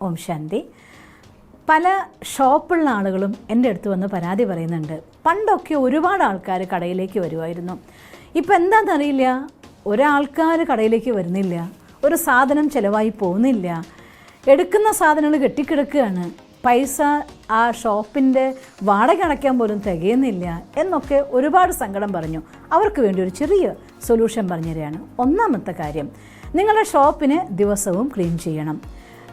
ഓം ശാന്തി. പല ഷോപ്പുള്ള ആളുകളും എൻ്റെ അടുത്ത് വന്ന് പരാതി പറയുന്നുണ്ട്. പണ്ടൊക്കെ ഒരുപാട് ആൾക്കാർ കടയിലേക്ക് വരുമായിരുന്നു. ഇപ്പം എന്താണെന്നറിയില്ല, ഒരാൾക്കാർ കടയിലേക്ക് വരുന്നില്ല, ഒരു സാധനം ചിലവായി പോകുന്നില്ല, എടുക്കുന്ന സാധനങ്ങൾ കെട്ടിക്കിടക്കുകയാണ്, പൈസ ആ ഷോപ്പിൻ്റെ വാടക അടയ്ക്കാൻ പോലും തികയുന്നില്ല എന്നൊക്കെ ഒരുപാട് സങ്കടം പറഞ്ഞു. അവർക്ക് വേണ്ടി ഒരു ചെറിയ സൊല്യൂഷൻ പറഞ്ഞു തരികയാണ്. ഒന്നാമത്തെ കാര്യം, നിങ്ങളുടെ ഷോപ്പിന് ദിവസവും ക്ലീൻ ചെയ്യണം.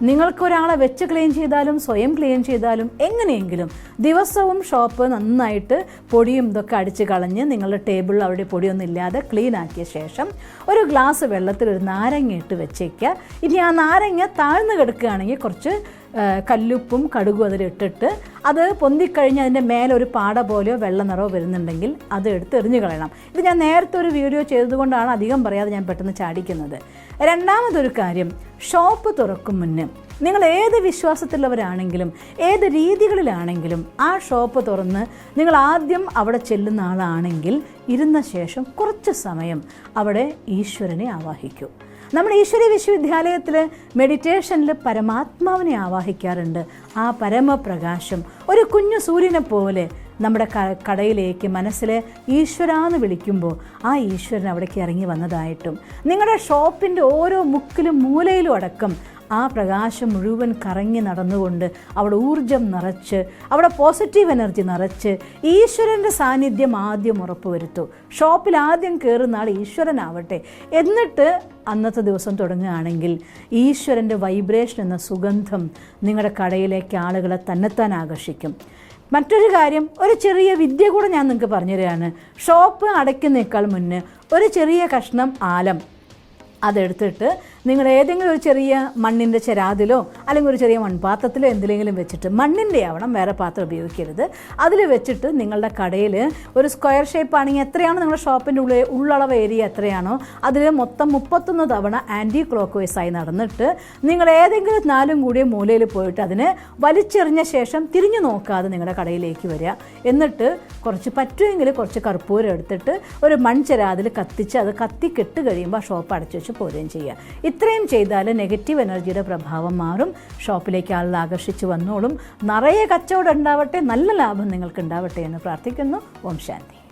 നിങ്ങൾക്കൊരാളെ വെച്ച് ക്ലീൻ ചെയ്താലും സ്വയം ക്ലീൻ ചെയ്താലും എങ്ങനെയെങ്കിലും ദിവസവും ഷോപ്പ് നന്നായിട്ട് പൊടിയും ഇതൊക്കെ അടിച്ച് കളഞ്ഞ് നിങ്ങളുടെ ടേബിളിൽ അവിടെ പൊടിയൊന്നും ഇല്ലാതെ ക്ലീൻ ആക്കിയ ശേഷം ഒരു ഗ്ലാസ് വെള്ളത്തിൽ ഒരു നാരങ്ങ ഇട്ട് വെച്ചേക്കുക. ഇനി ആ നാരങ്ങ താഴ്ന്നു കിടക്കുകയാണെങ്കിൽ കുറച്ച് കല്ലുപ്പും കടുകും അതിലിട്ടിട്ട് അത് പൊന്തിക്കഴിഞ്ഞ് അതിൻ്റെ മേലെ ഒരു പാട പോലെയോ വെള്ള നിറവോ വരുന്നുണ്ടെങ്കിൽ അത് എടുത്ത് എറിഞ്ഞു കളയണം. ഇത് ഞാൻ നേരത്തെ ഒരു വീഡിയോ ചെയ്തതുകൊണ്ടാണ് അധികം പറയാതെ ഞാൻ പെട്ടെന്ന് ചാടിക്കുന്നത്. രണ്ടാമതൊരു കാര്യം, ഷോപ്പ് തുറക്കും മുന്നേ നിങ്ങൾ ഏത് വിശ്വാസത്തിലുള്ളവരാണെങ്കിലും ഏത് രീതികളിലാണെങ്കിലും ആ ഷോപ്പ് തുറന്ന് നിങ്ങൾ ആദ്യം അവിടെ ചെല്ലുന്ന ആളാണെങ്കിൽ ഇരുന്ന ശേഷം കുറച്ച് സമയം അവിടെ ഈശ്വരനെ ആവാഹിക്കൂ. നമ്മുടെ ഈശ്വരീയ വിശ്വവിദ്യാലയത്തിൽ മെഡിറ്റേഷനിൽ പരമാത്മാവിനെ ആവാഹിക്കാറുണ്ട്. ആ പരമപ്രകാശം ഒരു കുഞ്ഞു സൂര്യനെ പോലെ നമ്മുടെ കടയിലേക്ക് മനസ്സിലെ ഈശ്വരാന്ന് വിളിക്കുമ്പോൾ ആ ഈശ്വരൻ അവിടേക്ക് ഇറങ്ങി വന്നതായിട്ടും നിങ്ങളുടെ ഷോപ്പിൻ്റെ ഓരോ മുക്കിലും മൂലയിലും അടക്കം ആ പ്രകാശം മുഴുവൻ കറങ്ങി നടന്നുകൊണ്ട് അവിടെ ഊർജം നിറച്ച് അവിടെ പോസിറ്റീവ് എനർജി നിറച്ച് ഈശ്വരൻ്റെ സാന്നിധ്യം ആദ്യം ഉറപ്പുവരുത്തൂ. ഷോപ്പിൽ ആദ്യം കയറുന്ന ആൾ ഈശ്വരനാവട്ടെ. എന്നിട്ട് അന്നത്തെ ദിവസം തുടങ്ങുകയാണെങ്കിൽ ഈശ്വരൻ്റെ വൈബ്രേഷൻ എന്ന സുഗന്ധം നിങ്ങളുടെ കടയിലേക്ക് ആളുകളെ തന്നെത്താൻ ആകർഷിക്കും. മറ്റൊരു കാര്യം, ഒരു ചെറിയ വിദ്യ കൂടെ ഞാൻ നിങ്ങൾക്ക് പറഞ്ഞു തരികയാണ്. ഷോപ്പ് അടയ്ക്കുന്നേക്കാൾ മുന്നേ ഒരു ചെറിയ കഷ്ണം ആലം അതെടുത്തിട്ട് നിങ്ങൾ ഏതെങ്കിലും ഒരു ചെറിയ മണ്ണിൻ്റെ ചെരാതിലോ അല്ലെങ്കിൽ ഒരു ചെറിയ മൺപാത്രത്തിലോ എന്തിലെങ്കിലും വെച്ചിട്ട്, മണ്ണിൻ്റെ ആവണം, വേറെ പാത്രം ഉപയോഗിക്കരുത്, അതിൽ വെച്ചിട്ട് നിങ്ങളുടെ കടയിൽ ഒരു സ്ക്വയർ ഷേപ്പ് ആണെങ്കിൽ എത്രയാണോ നിങ്ങളുടെ ഷോപ്പിൻ്റെ ഉള്ളളവ് ഏരിയ എത്രയാണോ അതിൽ മൊത്തം 31 തവണ ആൻറ്റി ക്ലോക്ക് വൈസായി നടന്നിട്ട് നിങ്ങൾ ഏതെങ്കിലും 4 കൂടിയ മൂലയിൽ പോയിട്ട് അതിന് വലിച്ചെറിഞ്ഞ ശേഷം തിരിഞ്ഞു നോക്കാതെ നിങ്ങളുടെ കടയിലേക്ക് വരിക. എന്നിട്ട് പറ്റുമെങ്കിൽ കുറച്ച് കർപ്പൂരം എടുത്തിട്ട് ഒരു മൺചെരാതിൽ കത്തിച്ച് അത് കത്തിക്കെട്ട് കഴിയുമ്പോൾ ആ ഷോപ്പ് അടച്ചു വെച്ച് പോരുകയും ചെയ്യുക. ഇത്രയും ചെയ്താൽ നെഗറ്റീവ് എനർജിയുടെ പ്രഭാവം മാറും, ഷോപ്പിലേക്ക് ആളുകൾ ആകർഷിച്ച് വന്നോളും. നിറയെ കച്ചവടം ഉണ്ടാവട്ടെ, നല്ല ലാഭം നിങ്ങൾക്ക് ഉണ്ടാവട്ടെ എന്ന് പ്രാർത്ഥിക്കുന്നു. ഓം ശാന്തി.